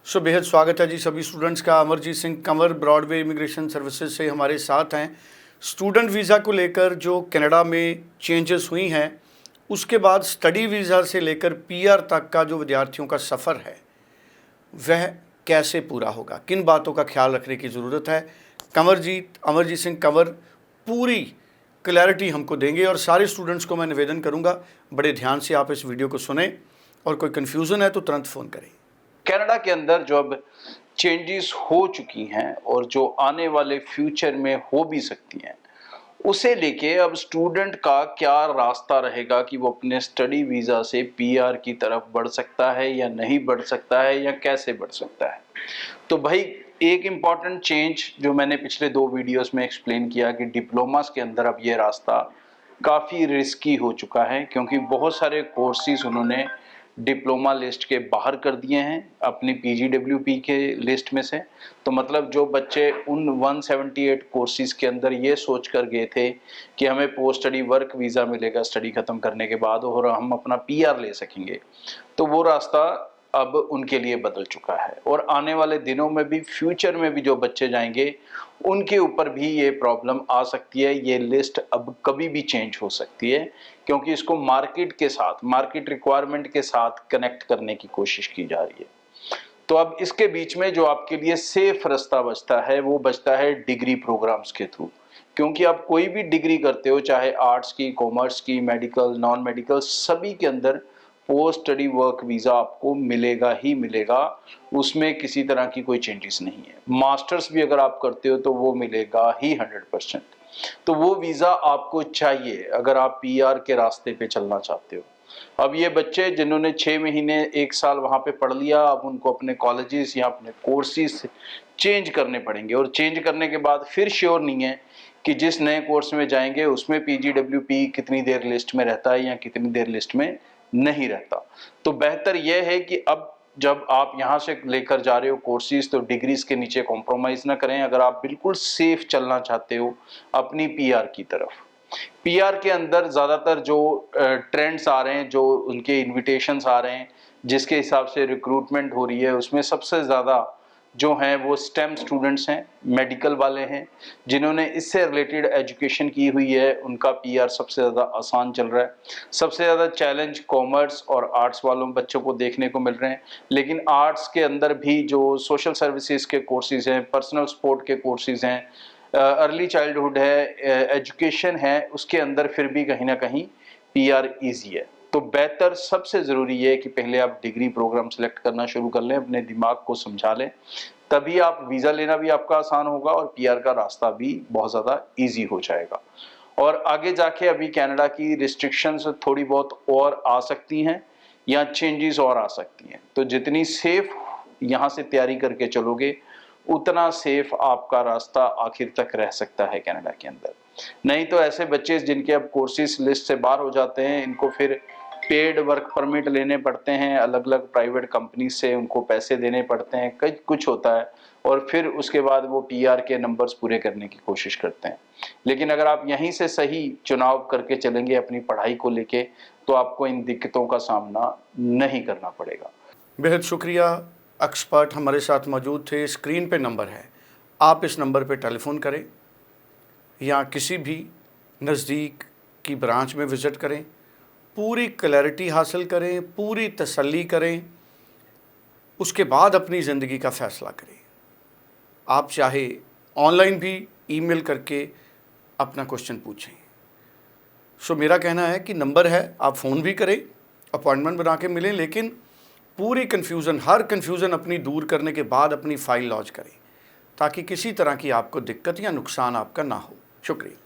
बेहद स्वागत है जी सभी स्टूडेंट्स का। Amarjeet Singh Kanwar Broadway immigration services से हमारे साथ हैं। स्टूडेंट वीज़ा को लेकर जो कनाडा में चेंजेस हुई हैं, उसके बाद स्टडी वीज़ा से लेकर पीआर तक का जो विद्यार्थियों का सफ़र है वह कैसे पूरा होगा, किन बातों का ख्याल रखने की ज़रूरत है, अमरजीत सिंह कंवर पूरी क्लैरिटी हमको देंगे। और सारे स्टूडेंट्स को मैं निवेदन करूँगा बड़े ध्यान से आप इस वीडियो को सुने और कोई कन्फ्यूज़न है तो तुरंत फ़ोन करें। कनाडा के अंदर जो अब चेंजेस हो चुकी हैं और जो आने वाले फ्यूचर में हो भी सकती हैं, उसे लेके अब स्टूडेंट का क्या रास्ता रहेगा कि वो अपने स्टडी वीज़ा से पीआर की तरफ बढ़ सकता है या नहीं बढ़ सकता है या कैसे बढ़ सकता है। तो भाई एक इम्पॉर्टेंट चेंज जो मैंने पिछले 2 वीडियोस में एक्सप्लेन किया कि डिप्लोमास के अंदर अब ये रास्ता काफ़ी रिस्की हो चुका है, क्योंकि बहुत सारे कोर्सेज उन्होंने डिप्लोमा लिस्ट के बाहर कर दिए हैं अपनी पीजीडब्ल्यूपी के लिस्ट में से। तो मतलब जो बच्चे उन 178 कोर्सेज के अंदर ये सोच कर गए थे कि हमें पोस्ट स्टडी वर्क वीज़ा मिलेगा स्टडी ख़त्म करने के बाद और हम अपना पीआर ले सकेंगे, तो वो रास्ता अब उनके लिए बदल चुका है। और आने वाले दिनों में भी, फ्यूचर में भी जो बच्चे जाएंगे उनके ऊपर भी ये प्रॉब्लम आ सकती है। ये लिस्ट अब कभी भी चेंज हो सकती है, क्योंकि इसको मार्केट के साथ, मार्केट रिक्वायरमेंट के साथ कनेक्ट करने की कोशिश की जा रही है। तो अब इसके बीच में जो आपके लिए सेफ रास्ता बचता है वो बचता है डिग्री प्रोग्राम्स के थ्रू। क्योंकि आप कोई भी डिग्री करते हो, चाहे आर्ट्स की, कॉमर्स की, मेडिकल, नॉन मेडिकल, सभी के अंदर पोस्ट स्टडी वर्क वीज़ा आपको मिलेगा ही मिलेगा, उसमें किसी तरह की कोई चेंजेस नहीं है। मास्टर्स भी अगर आप करते हो तो वो मिलेगा ही 100%। तो वो वीज़ा आपको चाहिए अगर आप पीआर के रास्ते पे चलना चाहते हो। अब ये बच्चे जिन्होंने 6 महीने 1 साल वहाँ पे पढ़ लिया, अब उनको अपने कॉलेजेस या अपने कोर्सेज चेंज करने पड़ेंगे, और चेंज करने के बाद फिर श्योर नहीं है कि जिस नए कोर्स में जाएंगे उसमें पीजीडब्ल्यूपी कितनी देर लिस्ट में रहता है या कितनी देर लिस्ट में नहीं रहता। तो बेहतर यह है कि अब जब आप यहाँ से लेकर जा रहे हो कोर्सेज, तो डिग्रीज के नीचे कॉम्प्रोमाइज़ ना करें अगर आप बिल्कुल सेफ चलना चाहते हो अपनी पीआर की तरफ। पीआर के अंदर ज़्यादातर जो ट्रेंड्स आ रहे हैं, जो उनके इनविटेशंस आ रहे हैं, जिसके हिसाब से रिक्रूटमेंट हो रही है, उसमें सबसे ज़्यादा जो हैं वो स्टेम स्टूडेंट्स हैं, मेडिकल वाले हैं, जिन्होंने इससे रिलेटेड एजुकेशन की हुई है, उनका पीआर सबसे ज़्यादा आसान चल रहा है। सबसे ज़्यादा चैलेंज कॉमर्स और आर्ट्स वालों बच्चों को देखने को मिल रहे हैं। लेकिन आर्ट्स के अंदर भी जो सोशल सर्विसेज के कोर्सेज हैं, पर्सनल सपोर्ट के कोर्सेज हैं, अर्ली चाइल्डहुड है, एजुकेशन है, उसके अंदर फिर भी कहीं ना कहीं पीआर ईजी है। तो बेहतर, सबसे ज़रूरी है कि पहले आप डिग्री प्रोग्राम सेलेक्ट करना शुरू कर लें, अपने दिमाग को समझा लें, तभी आप वीज़ा लेना भी आपका आसान होगा और पीआर का रास्ता भी बहुत ज़्यादा इजी हो जाएगा। और आगे जाके अभी कनाडा की रिस्ट्रिक्शंस थोड़ी बहुत और आ सकती हैं या चेंजेस और आ सकती हैं। तो जितनी सेफ यहाँ से तैयारी करके चलोगे, उतना सेफ आपका रास्ता आखिर तक रह सकता है कनाडा के अंदर। नहीं तो ऐसे बच्चे जिनके अब कोर्सेज लिस्ट से बाहर हो जाते हैं, इनको फिर पेड वर्क परमिट लेने पड़ते हैं, अलग अलग प्राइवेट कंपनी से उनको पैसे देने पड़ते हैं, कई कुछ होता है, और फिर उसके बाद वो पीआर के नंबर्स पूरे करने की कोशिश करते हैं। लेकिन अगर आप यहीं से सही चुनाव करके चलेंगे अपनी पढ़ाई को लेके, तो आपको इन दिक्कतों का सामना नहीं करना पड़ेगा। बेहद शुक्रिया। एक्सपर्ट हमारे साथ मौजूद थे। स्क्रीन पे नंबर है, आप इस नंबर पे टेलीफ़ोन करें या किसी भी नज़दीक की ब्रांच में विज़िट करें, पूरी क्लैरिटी हासिल करें, पूरी तसल्ली करें, उसके बाद अपनी ज़िंदगी का फ़ैसला करें। आप चाहे ऑनलाइन भी ईमेल करके अपना क्वेश्चन पूछें। मेरा कहना है कि नंबर है, आप फ़ोन भी करें, अपॉइंटमेंट बना के मिलें, लेकिन पूरी कन्फ्यूज़न, हर कन्फ्यूज़न अपनी दूर करने के बाद अपनी फ़ाइल लॉन्च करें, ताकि किसी तरह की आपको दिक्कत या नुकसान आपका ना हो। शुक्रिया।